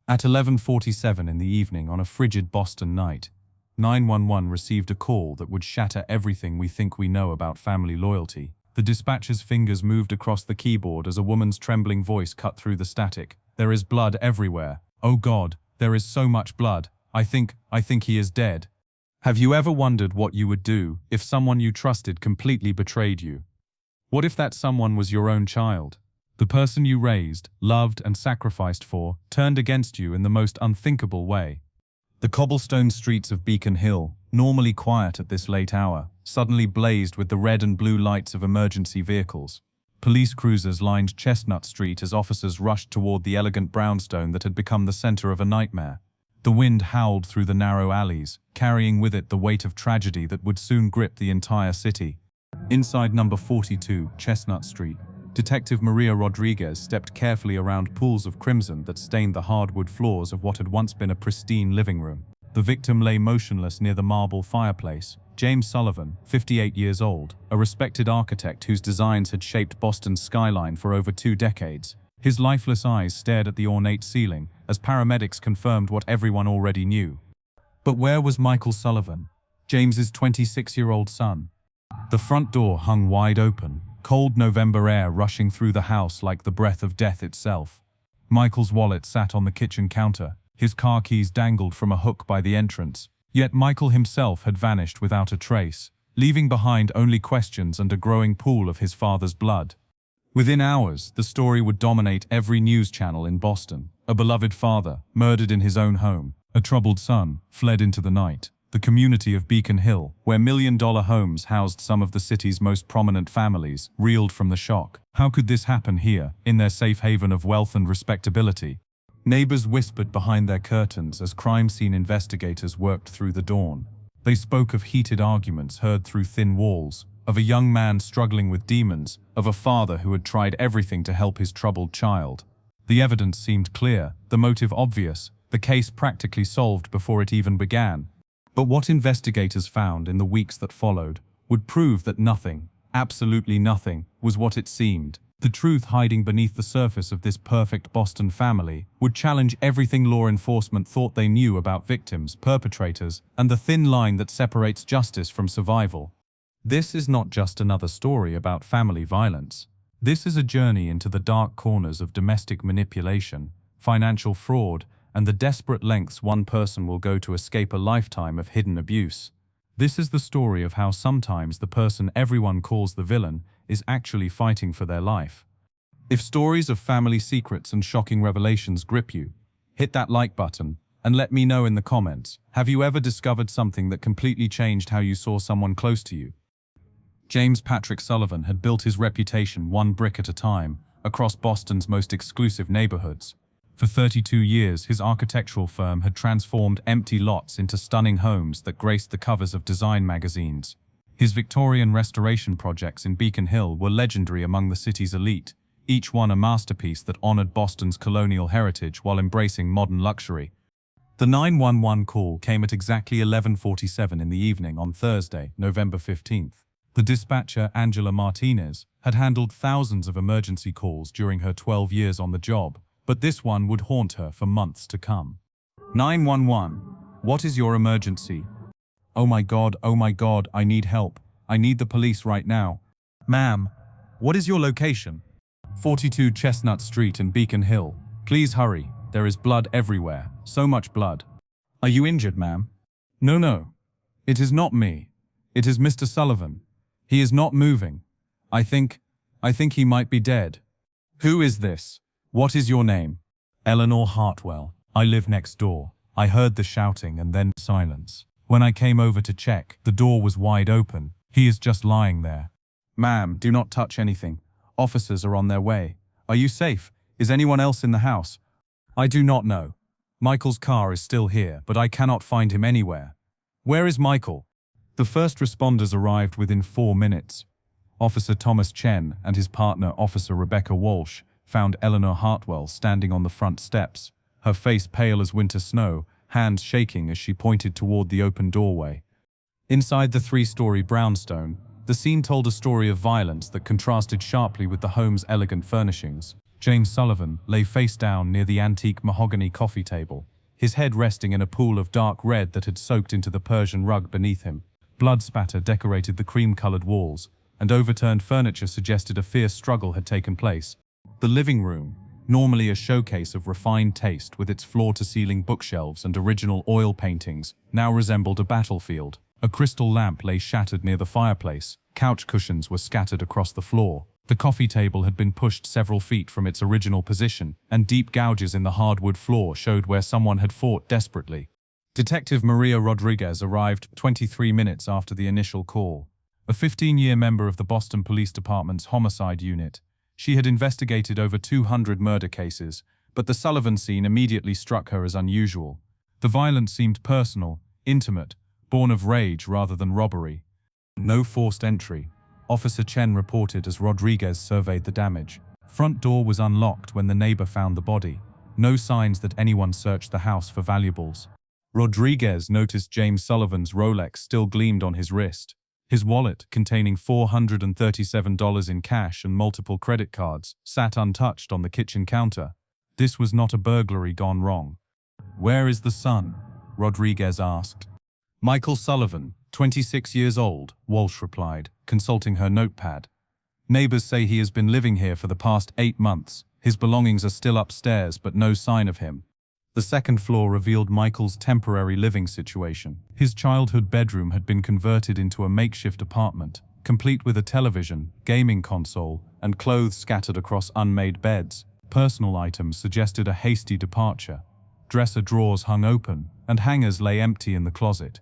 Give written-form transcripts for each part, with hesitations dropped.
At 11:47 in the evening on a frigid Boston night, 911 received a call that would shatter everything we think we know about family loyalty. The dispatcher's fingers moved across the keyboard as a woman's trembling voice cut through the static. "There is blood everywhere. Oh God, there is so much blood. I think he is dead." Have you ever wondered what you would do if someone you trusted completely betrayed you? What if that someone was your own child? The person you raised, loved, and sacrificed for turned against you in the most unthinkable way. The cobblestone streets of Beacon Hill, normally quiet at this late hour, suddenly blazed with the red and blue lights of emergency vehicles. Police cruisers lined Chestnut Street as officers rushed toward the elegant brownstone that had become the center of a nightmare. The wind howled through the narrow alleys, carrying with it the weight of tragedy that would soon grip the entire city. Inside number 42, Chestnut Street, Detective Maria Rodriguez stepped carefully around pools of crimson that stained the hardwood floors of what had once been a pristine living room. The victim lay motionless near the marble fireplace. James Sullivan, 58 years old, a respected architect whose designs had shaped Boston's skyline for over 2 decades. His lifeless eyes stared at the ornate ceiling as paramedics confirmed what everyone already knew. But where was Michael Sullivan, James's 26-year-old son? The front door hung wide open, cold November air rushing through the house like the breath of death itself. Michael's wallet sat on the kitchen counter, his car keys dangled from a hook by the entrance. Yet Michael himself had vanished without a trace, leaving behind only questions and a growing pool of his father's blood. Within hours, the story would dominate every news channel in Boston. A beloved father, murdered in his own home. A troubled son, fled into the night. The community of Beacon Hill, where million-dollar homes housed some of the city's most prominent families, reeled from the shock. How could this happen here, in their safe haven of wealth and respectability? Neighbors whispered behind their curtains as crime scene investigators worked through the dawn. They spoke of heated arguments heard through thin walls, of a young man struggling with demons, of a father who had tried everything to help his troubled child. The evidence seemed clear, the motive obvious, the case practically solved before it even began. But what investigators found in the weeks that followed would prove that nothing, absolutely nothing, was what it seemed. The truth hiding beneath the surface of this perfect Boston family would challenge everything law enforcement thought they knew about victims, perpetrators, and the thin line that separates justice from survival. This is not just another story about family violence. This is a journey into the dark corners of domestic manipulation, financial fraud, and the desperate lengths one person will go to escape a lifetime of hidden abuse. This is the story of how sometimes the person everyone calls the villain is actually fighting for their life. If stories of family secrets and shocking revelations grip you, hit that like button and let me know in the comments. Have you ever discovered something that completely changed how you saw someone close to you? James Patrick Sullivan had built his reputation one brick at a time across Boston's most exclusive neighborhoods. For 32 years, his architectural firm had transformed empty lots into stunning homes that graced the covers of design magazines. His Victorian restoration projects in Beacon Hill were legendary among the city's elite, each one a masterpiece that honored Boston's colonial heritage while embracing modern luxury. The 911 call came at exactly 11:47 in the evening on Thursday, November 15th. The dispatcher, Angela Martinez, had handled thousands of emergency calls during her 12 years on the job, but this one would haunt her for months to come. 911, what is your emergency? Oh my God, I need help. I need the police right now. Ma'am, what is your location? 42 Chestnut Street in Beacon Hill. Please hurry, there is blood everywhere, so much blood. Are you injured, ma'am? No. It is not me. It is Mr. Sullivan. He is not moving. I think he might be dead. Who is this? What is your name? Eleanor Hartwell. I live next door. I heard the shouting and then silence. When I came over to check, the door was wide open. He is just lying there. Ma'am, do not touch anything. Officers are on their way. Are you safe? Is anyone else in the house? I do not know. Michael's car is still here, but I cannot find him anywhere. Where is Michael? The first responders arrived within 4 minutes. Officer Thomas Chen and his partner, Officer Rebecca Walsh, found Eleanor Hartwell standing on the front steps, her face pale as winter snow, hands shaking as she pointed toward the open doorway. Inside the 3-story brownstone, the scene told a story of violence that contrasted sharply with the home's elegant furnishings. James Sullivan lay face down near the antique mahogany coffee table, his head resting in a pool of dark red that had soaked into the Persian rug beneath him. Blood spatter decorated the cream-colored walls, and overturned furniture suggested a fierce struggle had taken place. The living room, normally a showcase of refined taste with its floor-to-ceiling bookshelves and original oil paintings, now resembled a battlefield. A crystal lamp lay shattered near the fireplace, couch cushions were scattered across the floor. The coffee table had been pushed several feet from its original position, and deep gouges in the hardwood floor showed where someone had fought desperately. Detective Maria Rodriguez arrived 23 minutes after the initial call. A 15-year member of the Boston Police Department's homicide unit, she had investigated over 200 murder cases, but the Sullivan scene immediately struck her as unusual. The violence seemed personal, intimate, born of rage rather than robbery. No forced entry, Officer Chen reported as Rodriguez surveyed the damage. Front door was unlocked when the neighbor found the body. No signs that anyone searched the house for valuables. Rodriguez noticed James Sullivan's Rolex still gleamed on his wrist. His wallet, containing $437 in cash and multiple credit cards, sat untouched on the kitchen counter. This was not a burglary gone wrong. "Where is the son?" Rodriguez asked. "Michael Sullivan, 26 years old," Walsh replied, consulting her notepad. "Neighbors say he has been living here for the past 8 months. His belongings are still upstairs, but no sign of him." The second floor revealed Michael's temporary living situation. His childhood bedroom had been converted into a makeshift apartment, complete with a television, gaming console, and clothes scattered across unmade beds. Personal items suggested a hasty departure. Dresser drawers hung open, and hangers lay empty in the closet.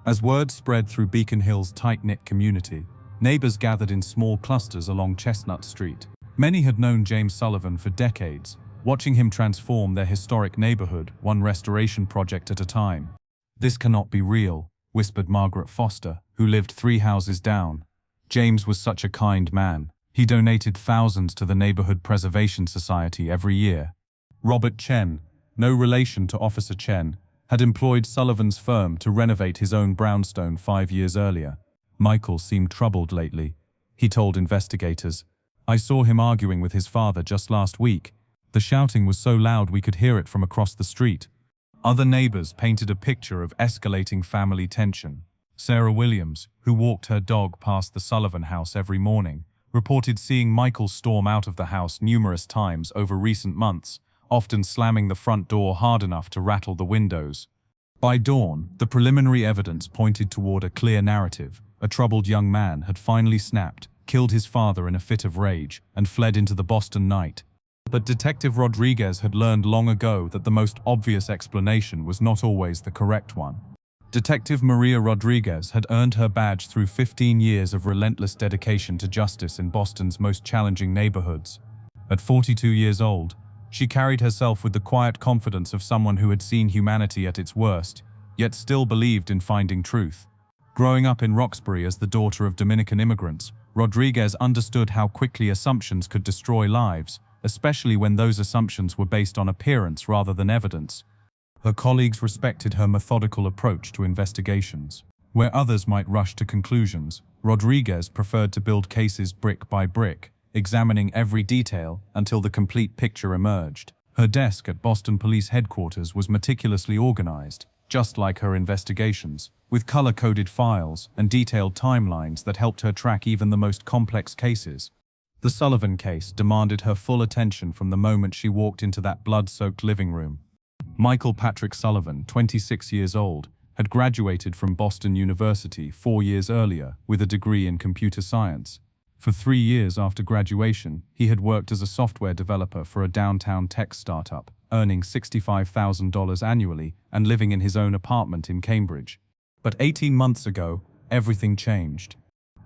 As word spread through Beacon Hill's tight-knit community, neighbors gathered in small clusters along Chestnut Street. Many had known James Sullivan for decades, watching him transform their historic neighborhood, one restoration project at a time. "This cannot be real," whispered Margaret Foster, who lived 3 houses down. "James was such a kind man. He donated thousands to the Neighborhood Preservation Society every year." Robert Chen, no relation to Officer Chen, had employed Sullivan's firm to renovate his own brownstone 5 years earlier. "Michael seemed troubled lately," he told investigators. "I saw him arguing with his father just last week. The shouting was so loud we could hear it from across the street." Other neighbors painted a picture of escalating family tension. Sarah Williams, who walked her dog past the Sullivan house every morning, reported seeing Michael storm out of the house numerous times over recent months, often slamming the front door hard enough to rattle the windows. By dawn, the preliminary evidence pointed toward a clear narrative. A troubled young man had finally snapped, killed his father in a fit of rage, and fled into the Boston night. But Detective Rodriguez had learned long ago that the most obvious explanation was not always the correct one. Detective Maria Rodriguez had earned her badge through 15 years of relentless dedication to justice in Boston's most challenging neighborhoods. At 42 years old, she carried herself with the quiet confidence of someone who had seen humanity at its worst, yet still believed in finding truth. Growing up in Roxbury as the daughter of Dominican immigrants, Rodriguez understood how quickly assumptions could destroy lives, especially when those assumptions were based on appearance rather than evidence. Her colleagues respected her methodical approach to investigations. Where others might rush to conclusions, Rodriguez preferred to build cases brick by brick, examining every detail until the complete picture emerged. Her desk at Boston Police Headquarters was meticulously organized, just like her investigations, with color-coded files and detailed timelines that helped her track even the most complex cases. The Sullivan case demanded her full attention from the moment she walked into that blood-soaked living room. Michael Patrick Sullivan, 26 years old, had graduated from Boston University 4 years earlier with a degree in computer science. For 3 years after graduation, he had worked as a software developer for a downtown tech startup, earning $65,000 annually and living in his own apartment in Cambridge. But 18 months ago, everything changed.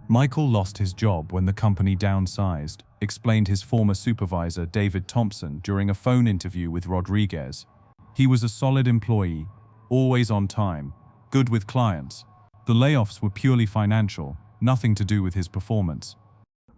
Michael lost his job when the company downsized, explained his former supervisor David Thompson during a phone interview with Rodriguez. He was a solid employee, always on time, good with clients. The layoffs were purely financial, nothing to do with his performance.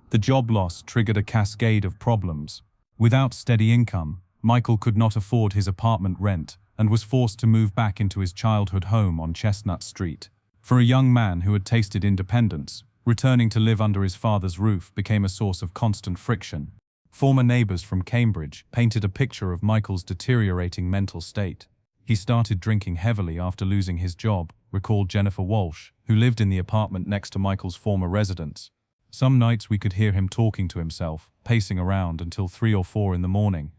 The job loss triggered a cascade of problems. Without steady income, Michael could not afford his apartment rent and was forced to move back into his childhood home on Chestnut Street. For a young man who had tasted independence, returning to live under his father's roof became a source of constant friction. Former neighbors from Cambridge painted a picture of Michael's deteriorating mental state. He started drinking heavily after losing his job, recalled Jennifer Walsh, who lived in the apartment next to Michael's former residence. Some nights we could hear him talking to himself, pacing around until 3 or 4 in the morning.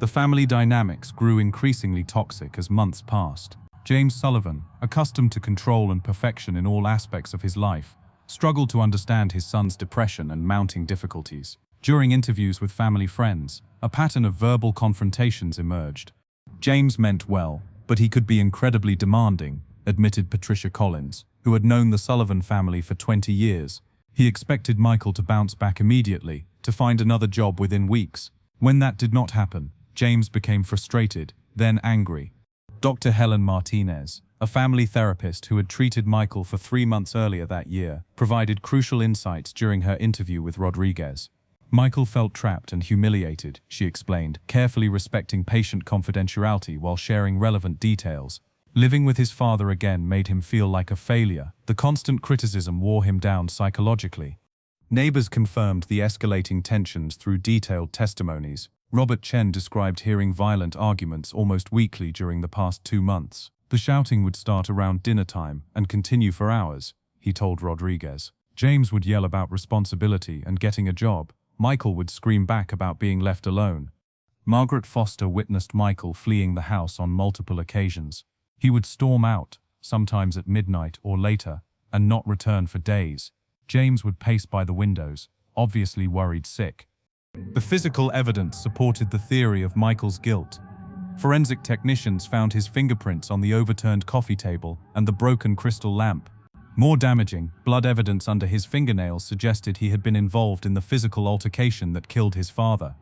The family dynamics grew increasingly toxic as months passed. James Sullivan, accustomed to control and perfection in all aspects of his life, struggled to understand his son's depression and mounting difficulties. During interviews with family friends, a pattern of verbal confrontations emerged. James meant well, but he could be incredibly demanding, admitted Patricia Collins, who had known the Sullivan family for 20 years. He expected Michael to bounce back immediately, to find another job within weeks. When that did not happen, James became frustrated, then angry. Dr. Helen Martinez, a family therapist who had treated Michael for 3 months earlier that year, provided crucial insights during her interview with Rodriguez. Michael felt trapped and humiliated, she explained, carefully respecting patient confidentiality while sharing relevant details. Living with his father again made him feel like a failure. The constant criticism wore him down psychologically. Neighbors confirmed the escalating tensions through detailed testimonies. Robert Chen described hearing violent arguments almost weekly during the past 2 months. The shouting would start around dinner time and continue for hours, he told Rodriguez. James would yell about responsibility and getting a job. Michael would scream back about being left alone. Margaret Foster witnessed Michael fleeing the house on multiple occasions. He would storm out, sometimes at midnight or later, and not return for days. James would pace by the windows, obviously worried sick. The physical evidence supported the theory of Michael's guilt. Forensic technicians found his fingerprints on the overturned coffee table and the broken crystal lamp. More damaging, blood evidence under his fingernails suggested he had been involved in the physical altercation that killed his father.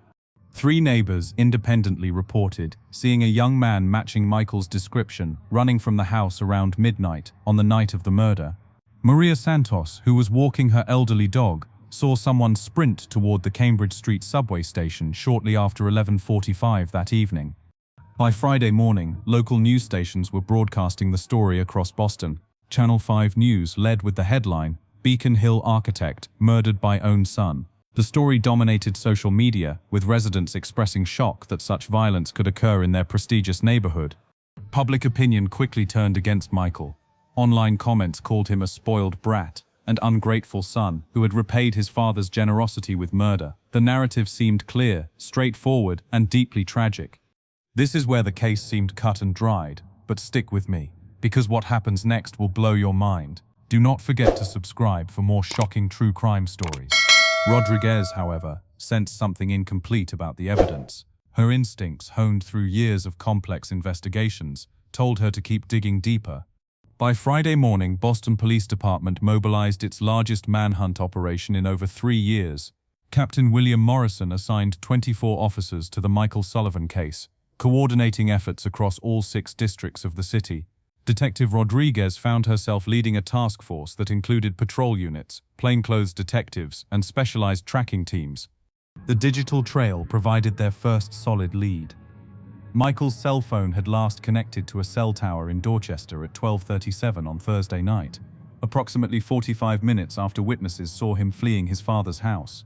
3 neighbors independently reported seeing a young man matching Michael's description running from the house around midnight on the night of the murder. Maria Santos, who was walking her elderly dog, saw someone sprint toward the Cambridge Street subway station shortly after 11:45 that evening. By Friday morning, local news stations were broadcasting the story across Boston. Channel 5 News led with the headline, "Beacon Hill Architect Murdered by Own Son." The story dominated social media, with residents expressing shock that such violence could occur in their prestigious neighborhood. Public opinion quickly turned against Michael. Online comments called him a spoiled brat, and ungrateful son who had repaid his father's generosity with murder. The narrative seemed clear, straightforward, and deeply tragic. This is where the case seemed cut and dried, but stick with me, because what happens next will blow your mind. Do not forget to subscribe for more shocking true crime stories. Rodriguez, however, sensed something incomplete about the evidence. Her instincts, honed through years of complex investigations, told her to keep digging deeper. By Friday morning, Boston Police Department mobilized its largest manhunt operation in over 3 years. Captain William Morrison assigned 24 officers to the Michael Sullivan case, coordinating efforts across all 6 districts of the city. Detective Rodriguez found herself leading a task force that included patrol units, plainclothes detectives, and specialized tracking teams. The digital trail provided their first solid lead. Michael's cell phone had last connected to a cell tower in Dorchester at 12:37 on Thursday night, approximately 45 minutes after witnesses saw him fleeing his father's house.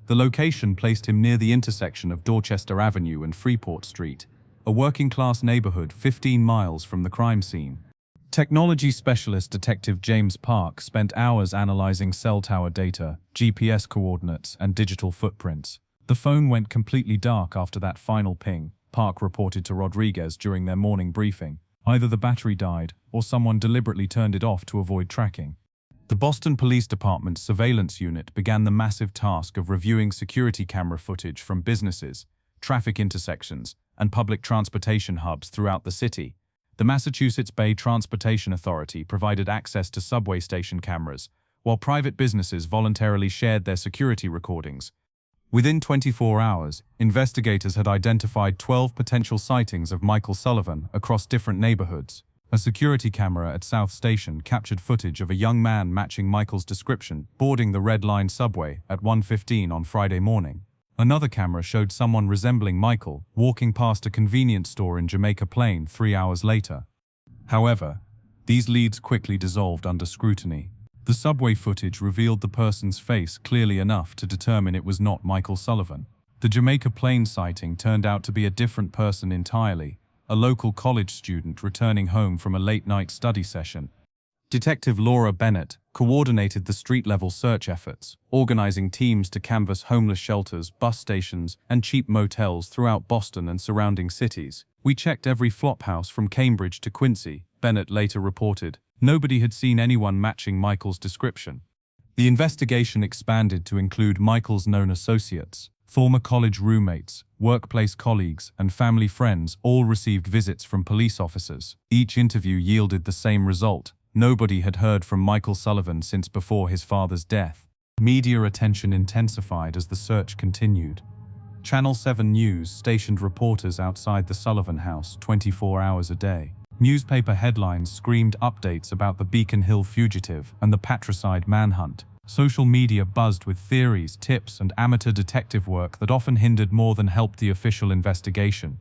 The location placed him near the intersection of Dorchester Avenue and Freeport Street, a working-class neighborhood 15 miles from the crime scene. Technology specialist Detective James Park spent hours analyzing cell tower data, GPS coordinates, and digital footprints. The phone went completely dark after that final ping, Park reported to Rodriguez during their morning briefing. Either the battery died, or someone deliberately turned it off to avoid tracking. The Boston Police Department's surveillance unit began the massive task of reviewing security camera footage from businesses, traffic intersections, and public transportation hubs throughout the city. The Massachusetts Bay Transportation Authority provided access to subway station cameras, while private businesses voluntarily shared their security recordings. Within 24 hours, investigators had identified 12 potential sightings of Michael Sullivan across different neighborhoods. A security camera at South Station captured footage of a young man matching Michael's description boarding the Red Line subway at 1:15 on Friday morning. Another camera showed someone resembling Michael walking past a convenience store in Jamaica Plain 3 hours later. However, these leads quickly dissolved under scrutiny. The subway footage revealed the person's face clearly enough to determine it was not Michael Sullivan. The Jamaica Plain sighting turned out to be a different person entirely, a local college student returning home from a late-night study session. Detective Laura Bennett coordinated the street-level search efforts, organizing teams to canvass homeless shelters, bus stations, and cheap motels throughout Boston and surrounding cities. "We checked every flophouse from Cambridge to Quincy," Bennett later reported. Nobody had seen anyone matching Michael's description. The investigation expanded to include Michael's known associates. Former college roommates, workplace colleagues, and family friends all received visits from police officers. Each interview yielded the same result. Nobody had heard from Michael Sullivan since before his father's death. Media attention intensified as the search continued. Channel 7 News stationed reporters outside the Sullivan house 24 hours a day. Newspaper headlines screamed updates about the Beacon Hill fugitive and the patricide manhunt. Social media buzzed with theories, tips, and amateur detective work that often hindered more than helped the official investigation.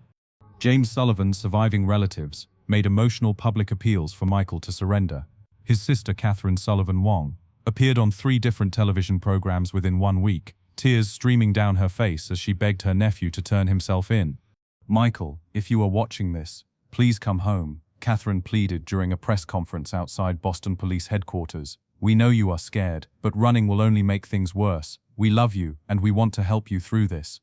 James Sullivan's surviving relatives made emotional public appeals for Michael to surrender. His sister, Catherine Sullivan Wong, appeared on 3 different television programs within 1 week, tears streaming down her face as she begged her nephew to turn himself in. "Michael, if you are watching this, please come home," Catherine pleaded during a press conference outside Boston Police headquarters. "We know you are scared, but running will only make things worse. We love you, and we want to help you through this."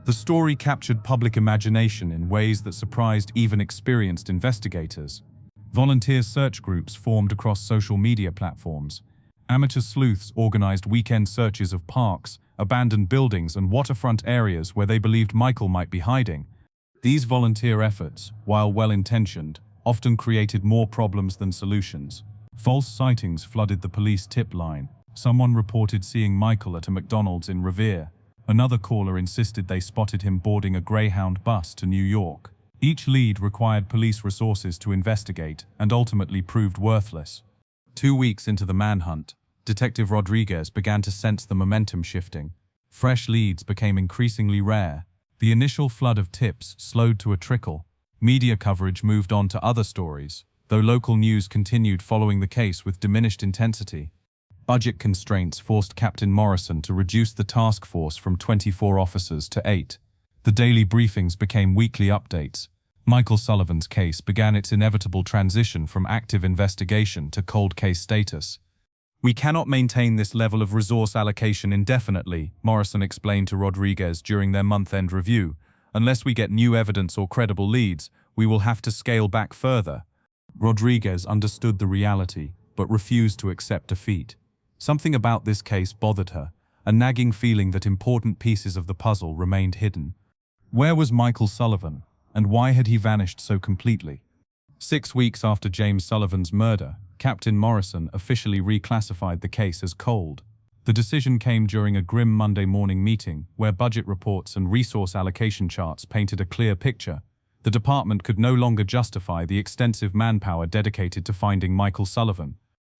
The story captured public imagination in ways that surprised even experienced investigators. Volunteer search groups formed across social media platforms. Amateur sleuths organized weekend searches of parks, abandoned buildings, and waterfront areas where they believed Michael might be hiding. These volunteer efforts, while well-intentioned, often created more problems than solutions. False sightings flooded the police tip line. Someone reported seeing Michael at a McDonald's in Revere. Another caller insisted they spotted him boarding a Greyhound bus to New York. Each lead required police resources to investigate and ultimately proved worthless. 2 weeks into the manhunt, Detective Rodriguez began to sense the momentum shifting. Fresh leads became increasingly rare. The initial flood of tips slowed to a trickle. Media coverage moved on to other stories, though local news continued following the case with diminished intensity. Budget constraints forced Captain Morrison to reduce the task force from 24 officers to 8. The daily briefings became weekly updates. Michael Sullivan's case began its inevitable transition from active investigation to cold case status. "We cannot maintain this level of resource allocation indefinitely," Morrison explained to Rodriguez during their month-end review. "Unless we get new evidence or credible leads, we will have to scale back further." Rodriguez understood the reality, but refused to accept defeat. Something about this case bothered her, a nagging feeling that important pieces of the puzzle remained hidden. Where was Michael Sullivan, and why had he vanished so completely? 6 weeks after James Sullivan's murder, Captain Morrison officially reclassified the case as cold. The decision came during a grim Monday morning meeting where budget reports and resource allocation charts painted a clear picture. The department could no longer justify the extensive manpower dedicated to finding Michael Sullivan.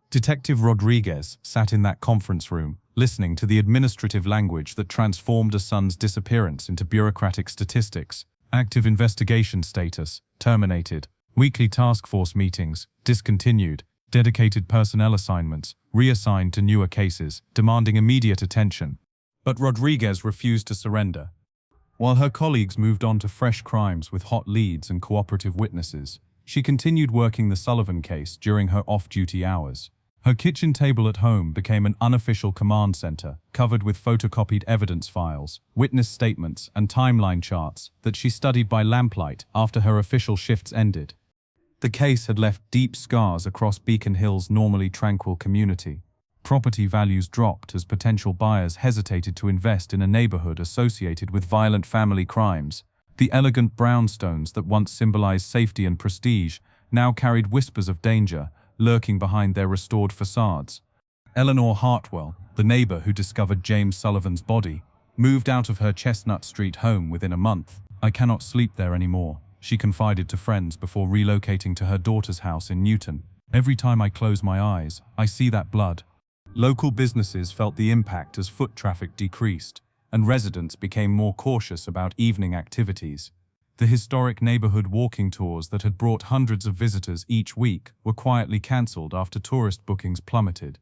Detective Rodriguez sat in that conference room, listening to the administrative language that transformed a son's disappearance into bureaucratic statistics. Active investigation status, terminated. Weekly task force meetings, discontinued. Dedicated personnel assignments, reassigned to newer cases, demanding immediate attention. But Rodriguez refused to surrender. While her colleagues moved on to fresh crimes with hot leads and cooperative witnesses, she continued working the Sullivan case during her off-duty hours. Her kitchen table at home became an unofficial command center, covered with photocopied evidence files, witness statements, and timeline charts that she studied by lamplight after her official shifts ended. The case had left deep scars across Beacon Hill's normally tranquil community. Property values dropped as potential buyers hesitated to invest in a neighborhood associated with violent family crimes. The elegant brownstones that once symbolized safety and prestige now carried whispers of danger, lurking behind their restored facades. Eleanor Hartwell, the neighbor who discovered James Sullivan's body, moved out of her Chestnut Street home within a month. "I cannot sleep there anymore," she confided to friends before relocating to her daughter's house in Newton. "Every time I close my eyes, I see that blood." Local businesses felt the impact as foot traffic decreased, and residents became more cautious about evening activities. The historic neighborhood walking tours that had brought hundreds of visitors each week were quietly cancelled after tourist bookings plummeted.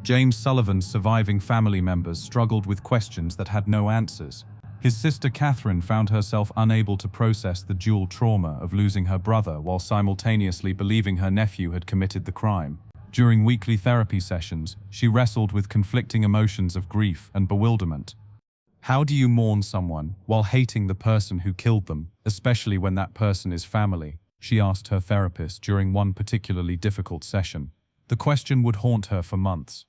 James Sullivan's surviving family members struggled with questions that had no answers. His sister Catherine found herself unable to process the dual trauma of losing her brother while simultaneously believing her nephew had committed the crime. During weekly therapy sessions, she wrestled with conflicting emotions of grief and bewilderment. How do you mourn someone while hating the person who killed them, especially when that person is family? She asked her therapist during one particularly difficult session. The question would haunt her for months.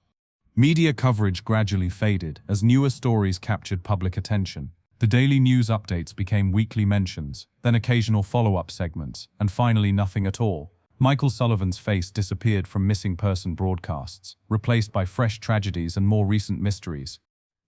Media coverage gradually faded as newer stories captured public attention. The daily news updates became weekly mentions, then occasional follow-up segments, and finally nothing at all. Michael Sullivan's face disappeared from missing person broadcasts, replaced by fresh tragedies and more recent mysteries.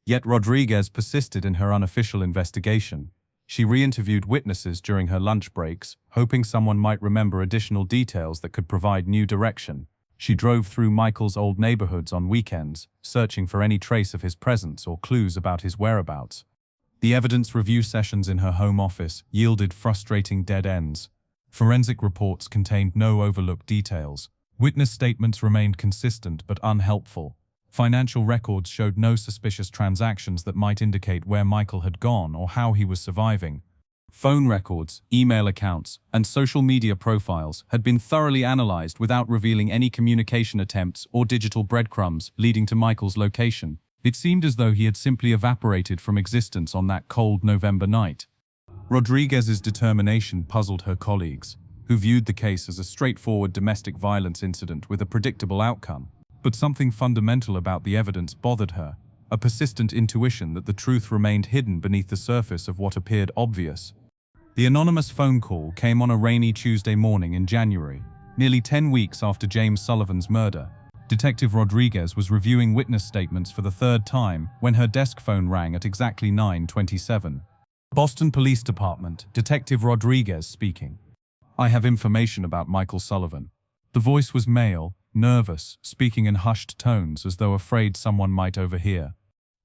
Yet Rodriguez persisted in her unofficial investigation. She re-interviewed witnesses during her lunch breaks, hoping someone might remember additional details that could provide new direction. She drove through Michael's old neighborhoods on weekends, searching for any trace of his presence or clues about his whereabouts. The evidence review sessions in her home office yielded frustrating dead ends. Forensic reports contained no overlooked details. Witness statements remained consistent but unhelpful. Financial records showed no suspicious transactions that might indicate where Michael had gone or how he was surviving. Phone records, email accounts, and social media profiles had been thoroughly analyzed without revealing any communication attempts or digital breadcrumbs leading to Michael's location. It seemed as though he had simply evaporated from existence on that cold November night. Rodriguez's determination puzzled her colleagues, who viewed the case as a straightforward domestic violence incident with a predictable outcome. But something fundamental about the evidence bothered her, a persistent intuition that the truth remained hidden beneath the surface of what appeared obvious. The anonymous phone call came on a rainy Tuesday morning in January, nearly 10 weeks after James Sullivan's murder. Detective Rodriguez was reviewing witness statements for the third time when her desk phone rang at exactly 9:27. Boston Police Department, Detective Rodriguez speaking. I have information about Michael Sullivan. The voice was male, nervous, speaking in hushed tones as though afraid someone might overhear.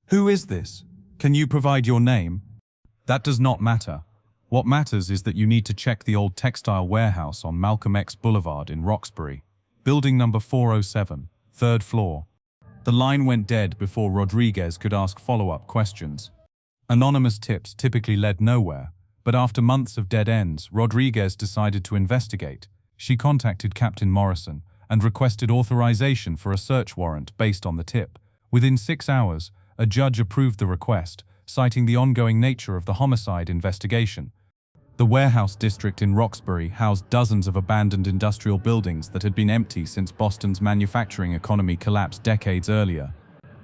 Who is this? Can you provide your name? That does not matter. What matters is that you need to check the old textile warehouse on Malcolm X Boulevard in Roxbury. Building number 407, third floor. The line went dead before Rodriguez could ask follow-up questions. Anonymous tips typically led nowhere, but after months of dead ends, Rodriguez decided to investigate. She contacted Captain Morrison and requested authorization for a search warrant based on the tip. Within 6 hours, a judge approved the request, citing the ongoing nature of the homicide investigation. The warehouse district in Roxbury housed dozens of abandoned industrial buildings that had been empty since Boston's manufacturing economy collapsed decades earlier.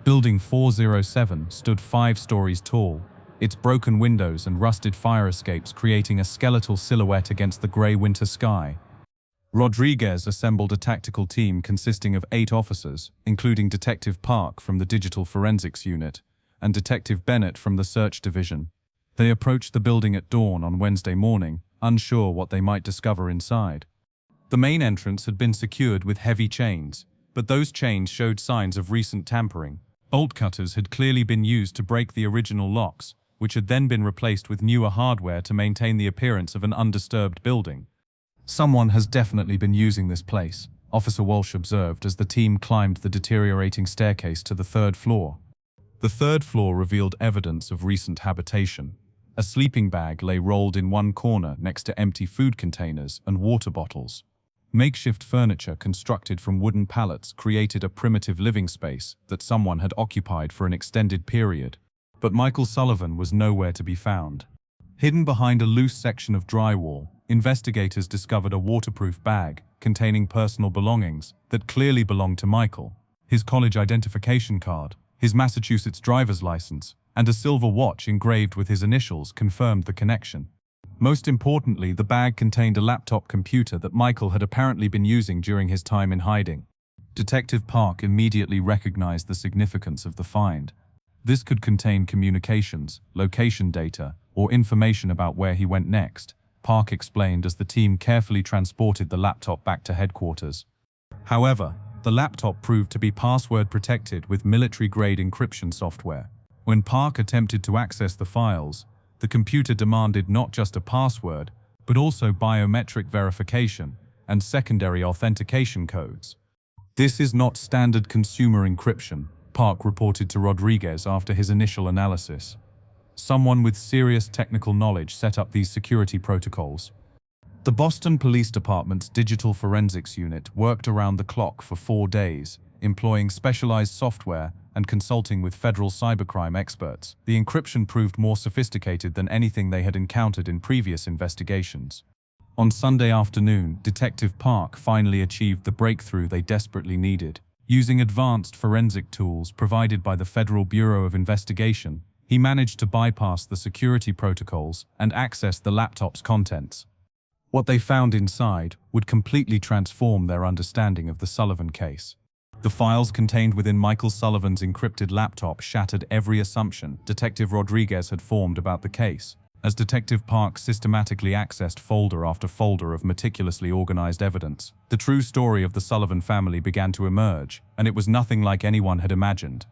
Building 407 stood 5 stories tall, its broken windows and rusted fire escapes creating a skeletal silhouette against the grey winter sky. Rodriguez assembled a tactical team consisting of 8 officers, including Detective Park from the Digital Forensics Unit and Detective Bennett from the Search Division. They approached the building at dawn on Wednesday morning, unsure what they might discover inside. The main entrance had been secured with heavy chains, but those chains showed signs of recent tampering. Bolt cutters had clearly been used to break the original locks, which had then been replaced with newer hardware to maintain the appearance of an undisturbed building. Someone has definitely been using this place, Officer Walsh observed as the team climbed the deteriorating staircase to the 3rd floor. The 3rd floor revealed evidence of recent habitation. A sleeping bag lay rolled in one corner next to empty food containers and water bottles. Makeshift furniture constructed from wooden pallets created a primitive living space that someone had occupied for an extended period. But Michael Sullivan was nowhere to be found. Hidden behind a loose section of drywall, investigators discovered a waterproof bag containing personal belongings that clearly belonged to Michael. His college identification card, his Massachusetts driver's license, and a silver watch engraved with his initials confirmed the connection. Most importantly, the bag contained a laptop computer that Michael had apparently been using during his time in hiding. Detective Park immediately recognized the significance of the find. This could contain communications, location data, or information about where he went next, Park explained as the team carefully transported the laptop back to headquarters. However, the laptop proved to be password protected with military-grade encryption software. When Park attempted to access the files, the computer demanded not just a password, but also biometric verification and secondary authentication codes. This is not standard consumer encryption, Park reported to Rodriguez after his initial analysis. Someone with serious technical knowledge set up these security protocols. The Boston Police Department's Digital Forensics Unit worked around the clock for 4 days, employing specialized software and consulting with federal cybercrime experts. The encryption proved more sophisticated than anything they had encountered in previous investigations. On Sunday afternoon, Detective Park finally achieved the breakthrough they desperately needed. Using advanced forensic tools provided by the Federal Bureau of Investigation, he managed to bypass the security protocols and access the laptop's contents. What they found inside would completely transform their understanding of the Sullivan case. The files contained within Michael Sullivan's encrypted laptop shattered every assumption Detective Rodriguez had formed about the case. As Detective Park systematically accessed folder after folder of meticulously organized evidence, the true story of the Sullivan family began to emerge, and it was nothing like anyone had imagined.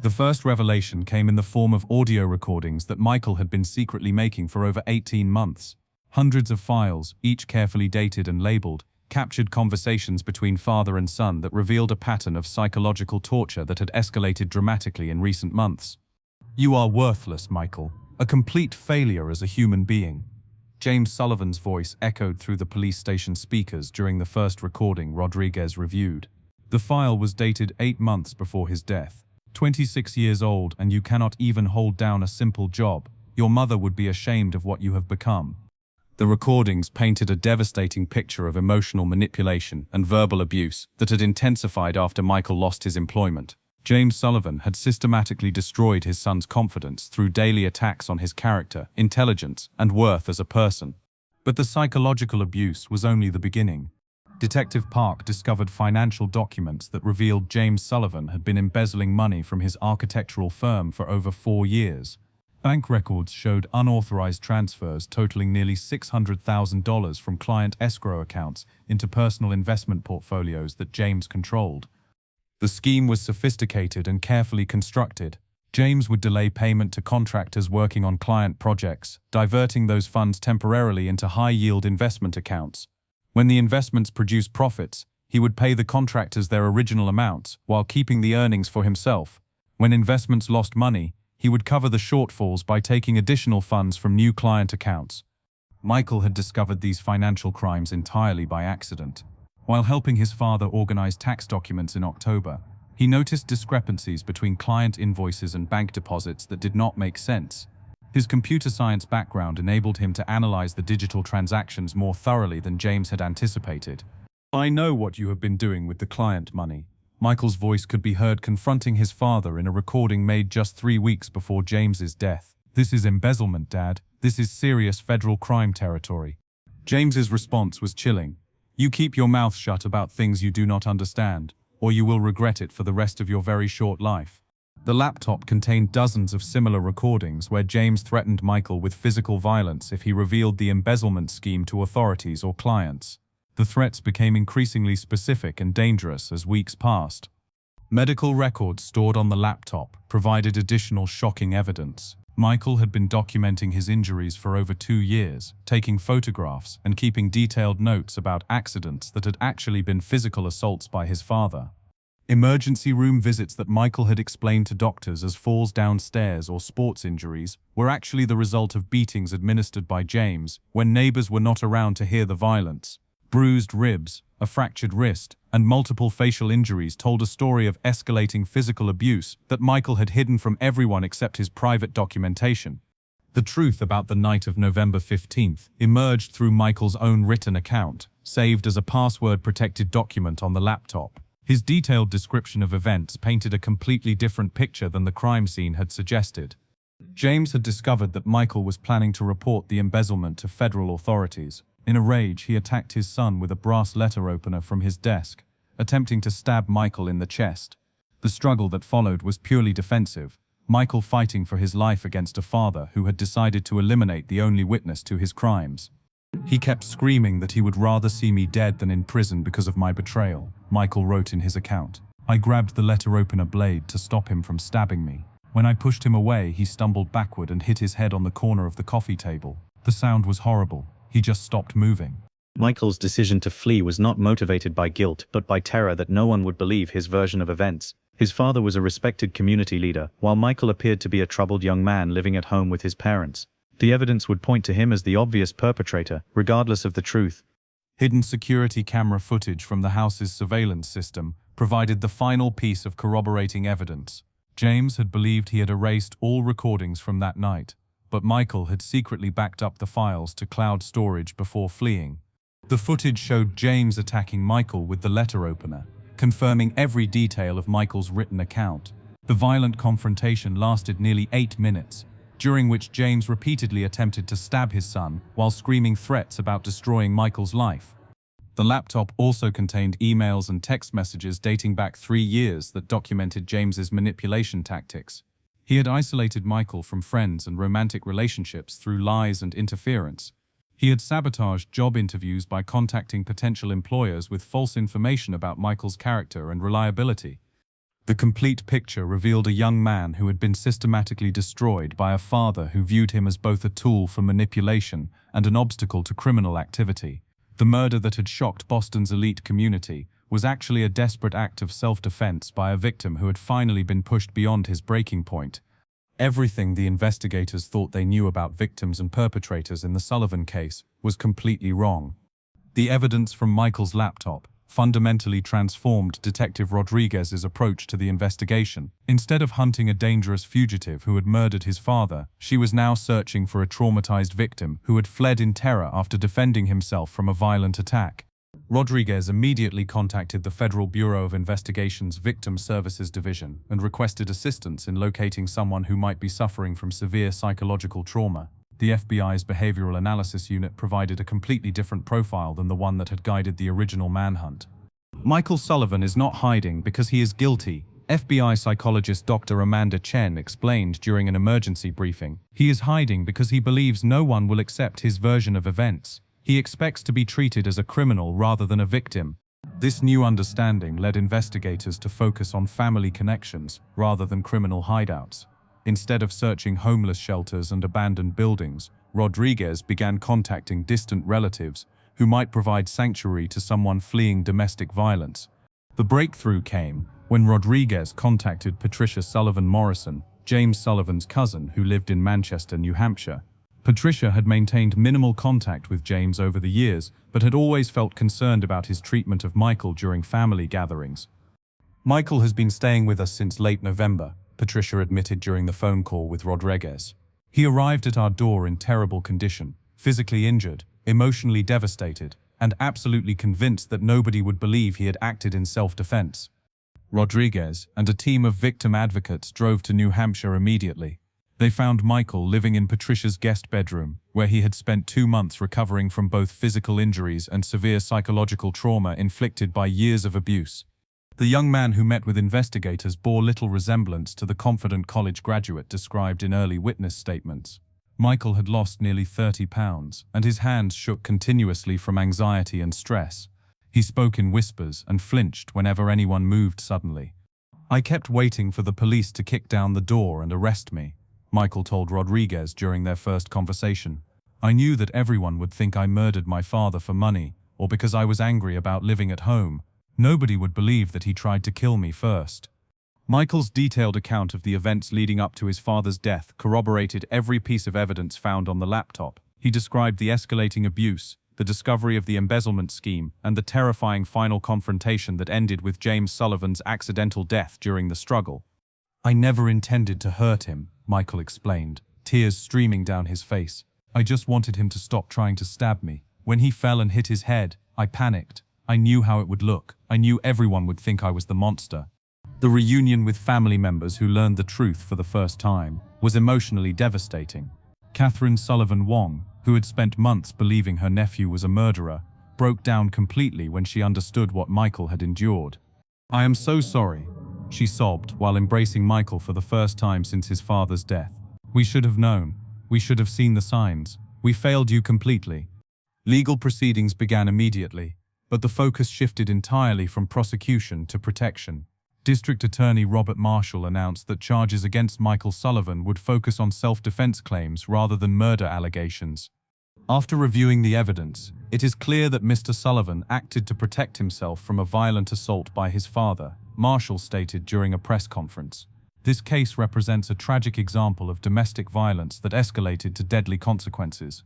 The first revelation came in the form of audio recordings that Michael had been secretly making for over 18 months. Hundreds of files, each carefully dated and labeled, captured conversations between father and son that revealed a pattern of psychological torture that had escalated dramatically in recent months. "You are worthless, Michael. A complete failure as a human being." James Sullivan's voice echoed through the police station speakers during the first recording Rodriguez reviewed. The file was dated 8 months before his death. 26 years old and you cannot even hold down a simple job. Your mother would be ashamed of what you have become. The recordings painted a devastating picture of emotional manipulation and verbal abuse that had intensified after Michael lost his employment. James Sullivan had systematically destroyed his son's confidence through daily attacks on his character, intelligence, and worth as a person. But the psychological abuse was only the beginning. Detective Park discovered financial documents that revealed James Sullivan had been embezzling money from his architectural firm for over 4 years. Bank records showed unauthorized transfers totaling nearly $600,000 from client escrow accounts into personal investment portfolios that James controlled. The scheme was sophisticated and carefully constructed. James would delay payment to contractors working on client projects, diverting those funds temporarily into high-yield investment accounts. When the investments produced profits, he would pay the contractors their original amounts while keeping the earnings for himself. When investments lost money, he would cover the shortfalls by taking additional funds from new client accounts. Michael had discovered these financial crimes entirely by accident. While helping his father organize tax documents in October, he noticed discrepancies between client invoices and bank deposits that did not make sense. His computer science background enabled him to analyze the digital transactions more thoroughly than James had anticipated. "I know what you have been doing with the client money." Michael's voice could be heard confronting his father in a recording made just 3 weeks before James's death. "This is embezzlement, Dad. This is serious federal crime territory." James's response was chilling. "You keep your mouth shut about things you do not understand, or you will regret it for the rest of your very short life." The laptop contained dozens of similar recordings where James threatened Michael with physical violence if he revealed the embezzlement scheme to authorities or clients. The threats became increasingly specific and dangerous as weeks passed. Medical records stored on the laptop provided additional shocking evidence. Michael had been documenting his injuries for over 2 years, taking photographs and keeping detailed notes about accidents that had actually been physical assaults by his father. Emergency room visits that Michael had explained to doctors as falls downstairs or sports injuries were actually the result of beatings administered by James when neighbors were not around to hear the violence. Bruised ribs, a fractured wrist, and multiple facial injuries told a story of escalating physical abuse that Michael had hidden from everyone except his private documentation. The truth about the night of November 15th emerged through Michael's own written account, saved as a password-protected document on the laptop. His detailed description of events painted a completely different picture than the crime scene had suggested. James had discovered that Michael was planning to report the embezzlement to federal authorities. In a rage, he attacked his son with a brass letter opener from his desk, attempting to stab Michael in the chest. The struggle that followed was purely defensive, Michael fighting for his life against a father who had decided to eliminate the only witness to his crimes. "He kept screaming that he would rather see me dead than in prison because of my betrayal," Michael wrote in his account. "I grabbed the letter opener blade to stop him from stabbing me. When I pushed him away, he stumbled backward and hit his head on the corner of the coffee table. The sound was horrible. He just stopped moving." Michael's decision to flee was not motivated by guilt, but by terror that no one would believe his version of events. His father was a respected community leader, while Michael appeared to be a troubled young man living at home with his parents. The evidence would point to him as the obvious perpetrator, regardless of the truth. Hidden security camera footage from the house's surveillance system provided the final piece of corroborating evidence. James had believed he had erased all recordings from that night, but Michael had secretly backed up the files to cloud storage before fleeing. The footage showed James attacking Michael with the letter opener, confirming every detail of Michael's written account. The violent confrontation lasted nearly 8 minutes, during which James repeatedly attempted to stab his son while screaming threats about destroying Michael's life. The laptop also contained emails and text messages dating back 3 years that documented James's manipulation tactics. He had isolated Michael from friends and romantic relationships through lies and interference. He had sabotaged job interviews by contacting potential employers with false information about Michael's character and reliability. The complete picture revealed a young man who had been systematically destroyed by a father who viewed him as both a tool for manipulation and an obstacle to criminal activity. The murder that had shocked Boston's elite community was actually a desperate act of self-defense by a victim who had finally been pushed beyond his breaking point. Everything the investigators thought they knew about victims and perpetrators in the Sullivan case was completely wrong. The evidence from Michael's laptop fundamentally transformed Detective Rodriguez's approach to the investigation. Instead of hunting a dangerous fugitive who had murdered his father, she was now searching for a traumatized victim who had fled in terror after defending himself from a violent attack. Rodriguez immediately contacted the Federal Bureau of Investigation's Victim Services Division and requested assistance in locating someone who might be suffering from severe psychological trauma. The FBI's Behavioral Analysis Unit provided a completely different profile than the one that had guided the original manhunt. Michael Sullivan is not hiding because he is guilty, FBI psychologist Dr. Amanda Chen explained during an emergency briefing. He is hiding because he believes no one will accept his version of events. He expects to be treated as a criminal rather than a victim. This new understanding led investigators to focus on family connections rather than criminal hideouts. Instead of searching homeless shelters and abandoned buildings, Rodriguez began contacting distant relatives who might provide sanctuary to someone fleeing domestic violence. The breakthrough came when Rodriguez contacted Patricia Sullivan Morrison, James Sullivan's cousin who lived in Manchester, New Hampshire. Patricia had maintained minimal contact with James over the years, but had always felt concerned about his treatment of Michael during family gatherings. "Michael has been staying with us since late November," Patricia admitted during the phone call with Rodriguez. "He arrived at our door in terrible condition, physically injured, emotionally devastated, and absolutely convinced that nobody would believe he had acted in self-defense." Rodriguez and a team of victim advocates drove to New Hampshire immediately. They found Michael living in Patricia's guest bedroom, where he had spent 2 months recovering from both physical injuries and severe psychological trauma inflicted by years of abuse. The young man who met with investigators bore little resemblance to the confident college graduate described in early witness statements. Michael had lost nearly 30 pounds, and his hands shook continuously from anxiety and stress. He spoke in whispers and flinched whenever anyone moved suddenly. "I kept waiting for the police to kick down the door and arrest me," Michael told Rodriguez during their first conversation. "I knew that everyone would think I murdered my father for money, or because I was angry about living at home. Nobody would believe that he tried to kill me first." Michael's detailed account of the events leading up to his father's death corroborated every piece of evidence found on the laptop. He described the escalating abuse, the discovery of the embezzlement scheme, and the terrifying final confrontation that ended with James Sullivan's accidental death during the struggle. "I never intended to hurt him," Michael explained, tears streaming down his face. "I just wanted him to stop trying to stab me. When he fell and hit his head, I panicked. I knew how it would look. I knew everyone would think I was the monster." The reunion with family members who learned the truth for the first time was emotionally devastating. Catherine Sullivan Wong, who had spent months believing her nephew was a murderer, broke down completely when she understood what Michael had endured. "I am so sorry," she sobbed while embracing Michael for the first time since his father's death. "We should have known. We should have seen the signs. We failed you completely." Legal proceedings began immediately, but the focus shifted entirely from prosecution to protection. District Attorney Robert Marshall announced that charges against Michael Sullivan would focus on self-defense claims rather than murder allegations. After reviewing the evidence, it is clear that Mr. Sullivan acted to protect himself from a violent assault by his father. Marshall stated during a press conference. This case represents a tragic example of domestic violence that escalated to deadly consequences.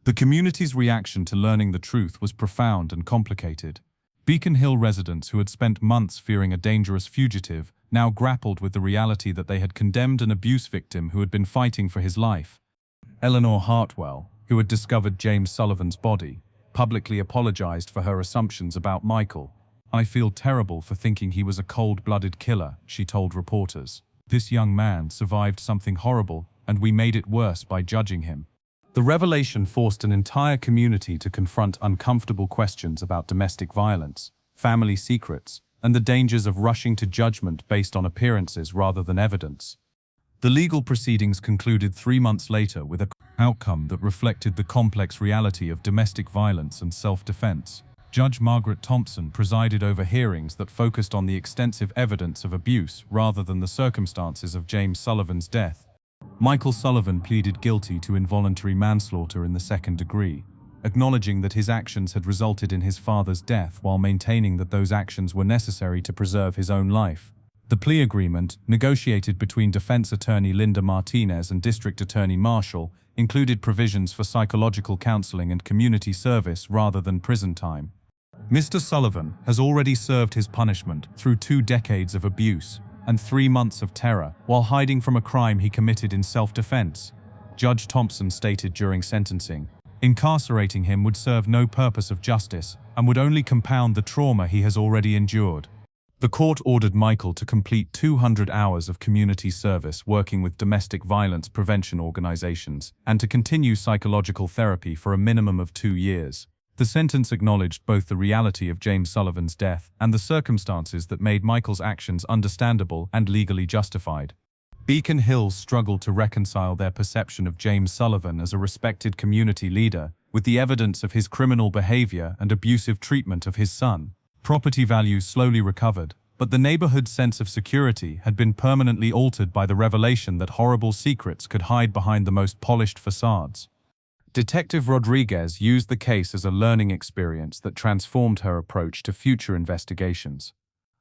The community's reaction to learning the truth was profound and complicated. Beacon Hill residents who had spent months fearing a dangerous fugitive now grappled with the reality that they had condemned an abuse victim who had been fighting for his life. Eleanor Hartwell, who had discovered James Sullivan's body, publicly apologized for her assumptions about Michael. "I feel terrible for thinking he was a cold-blooded killer," she told reporters. "This young man survived something horrible, and we made it worse by judging him." The revelation forced an entire community to confront uncomfortable questions about domestic violence, family secrets, and the dangers of rushing to judgment based on appearances rather than evidence. The legal proceedings concluded 3 months later with an outcome that reflected the complex reality of domestic violence and self-defense. Judge Margaret Thompson presided over hearings that focused on the extensive evidence of abuse rather than the circumstances of James Sullivan's death. Michael Sullivan pleaded guilty to involuntary manslaughter in the second degree, acknowledging that his actions had resulted in his father's death while maintaining that those actions were necessary to preserve his own life. The plea agreement, negotiated between defense attorney Linda Martinez and District Attorney Marshall, included provisions for psychological counseling and community service rather than prison time. Mr. Sullivan has already served his punishment through 2 decades of abuse and 3 months of terror while hiding from a crime he committed in self-defense, Judge Thompson stated during sentencing. Incarcerating him would serve no purpose of justice and would only compound the trauma he has already endured. The court ordered Michael to complete 200 hours of community service working with domestic violence prevention organizations and to continue psychological therapy for a minimum of 2 years. The sentence acknowledged both the reality of James Sullivan's death and the circumstances that made Michael's actions understandable and legally justified. Beacon Hill struggled to reconcile their perception of James Sullivan as a respected community leader with the evidence of his criminal behavior and abusive treatment of his son. Property values slowly recovered, but the neighborhood's sense of security had been permanently altered by the revelation that horrible secrets could hide behind the most polished facades. Detective Rodriguez used the case as a learning experience that transformed her approach to future investigations.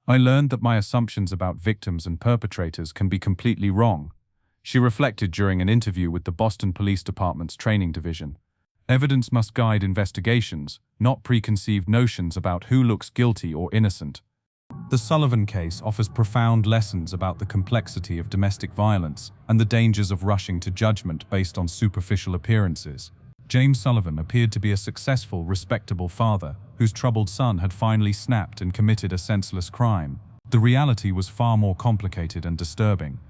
"I learned that my assumptions about victims and perpetrators can be completely wrong," she reflected during an interview with the Boston Police Department's training division. "Evidence must guide investigations, not preconceived notions about who looks guilty or innocent." The Sullivan case offers profound lessons about the complexity of domestic violence and the dangers of rushing to judgment based on superficial appearances. James Sullivan appeared to be a successful, respectable father whose troubled son had finally snapped and committed a senseless crime. The reality was far more complicated and disturbing.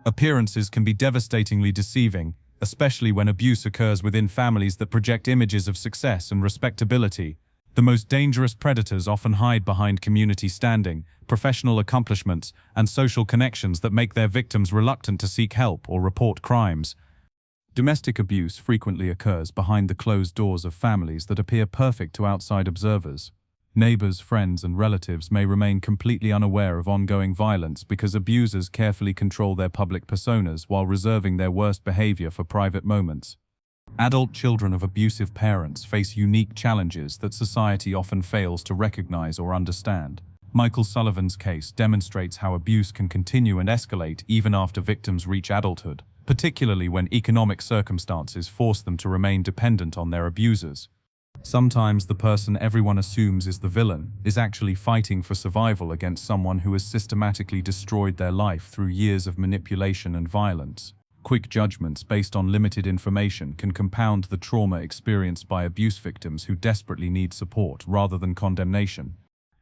Appearances can be devastatingly deceiving, especially when abuse occurs within families that project images of success and respectability. The most dangerous predators often hide behind community standing, professional accomplishments, and social connections that make their victims reluctant to seek help or report crimes. Domestic abuse frequently occurs behind the closed doors of families that appear perfect to outside observers. Neighbors, friends, and relatives may remain completely unaware of ongoing violence because abusers carefully control their public personas while reserving their worst behavior for private moments. Adult children of abusive parents face unique challenges that society often fails to recognize or understand. Michael Sullivan's case demonstrates how abuse can continue and escalate even after victims reach adulthood, particularly when economic circumstances force them to remain dependent on their abusers. Sometimes the person everyone assumes is the villain is actually fighting for survival against someone who has systematically destroyed their life through years of manipulation and violence. Quick judgments based on limited information can compound the trauma experienced by abuse victims who desperately need support rather than condemnation.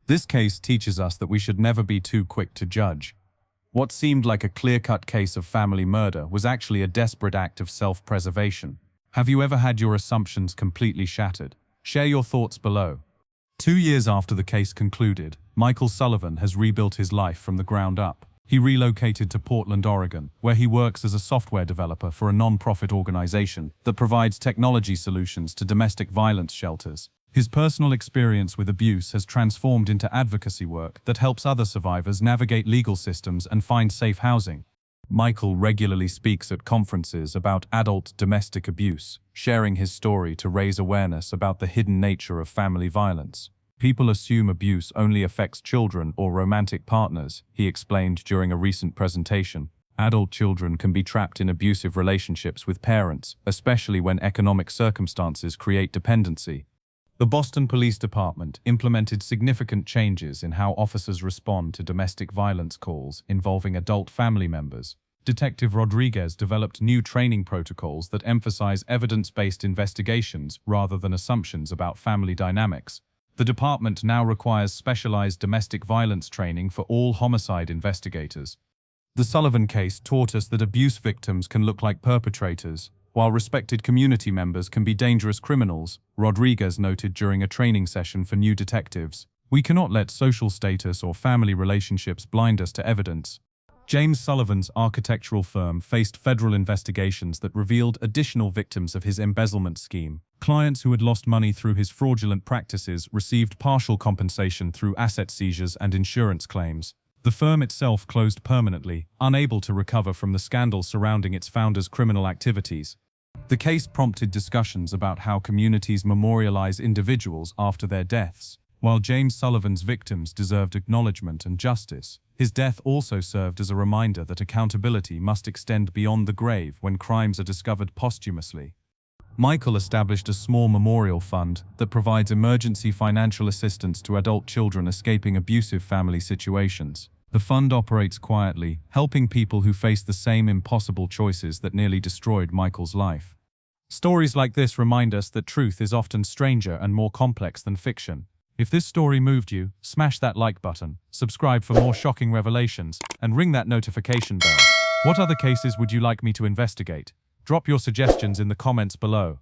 This case teaches us that we should never be too quick to judge. What seemed like a clear-cut case of family murder was actually a desperate act of self-preservation. Have you ever had your assumptions completely shattered? Share your thoughts below. 2 years after the case concluded, Michael Sullivan has rebuilt his life from the ground up. He relocated to Portland, Oregon, where he works as a software developer for a non-profit organization that provides technology solutions to domestic violence shelters. His personal experience with abuse has transformed into advocacy work that helps other survivors navigate legal systems and find safe housing. Michael regularly speaks at conferences about adult domestic abuse, sharing his story to raise awareness about the hidden nature of family violence. People assume abuse only affects children or romantic partners, he explained during a recent presentation. Adult children can be trapped in abusive relationships with parents, especially when economic circumstances create dependency. The Boston Police Department implemented significant changes in how officers respond to domestic violence calls involving adult family members. Detective Rodriguez developed new training protocols that emphasize evidence-based investigations rather than assumptions about family dynamics. The department now requires specialized domestic violence training for all homicide investigators. The Sullivan case taught us that abuse victims can look like perpetrators, while respected community members can be dangerous criminals, Rodriguez noted during a training session for new detectives. We cannot let social status or family relationships blind us to evidence. James Sullivan's architectural firm faced federal investigations that revealed additional victims of his embezzlement scheme. Clients who had lost money through his fraudulent practices received partial compensation through asset seizures and insurance claims. The firm itself closed permanently, unable to recover from the scandal surrounding its founder's criminal activities. The case prompted discussions about how communities memorialize individuals after their deaths. While James Sullivan's victims deserved acknowledgement and justice, his death also served as a reminder that accountability must extend beyond the grave when crimes are discovered posthumously. Michael established a small memorial fund that provides emergency financial assistance to adult children escaping abusive family situations. The fund operates quietly, helping people who face the same impossible choices that nearly destroyed Michael's life. Stories like this remind us that truth is often stranger and more complex than fiction. If this story moved you, smash that like button, subscribe for more shocking revelations, and ring that notification bell. What other cases would you like me to investigate? Drop your suggestions in the comments below.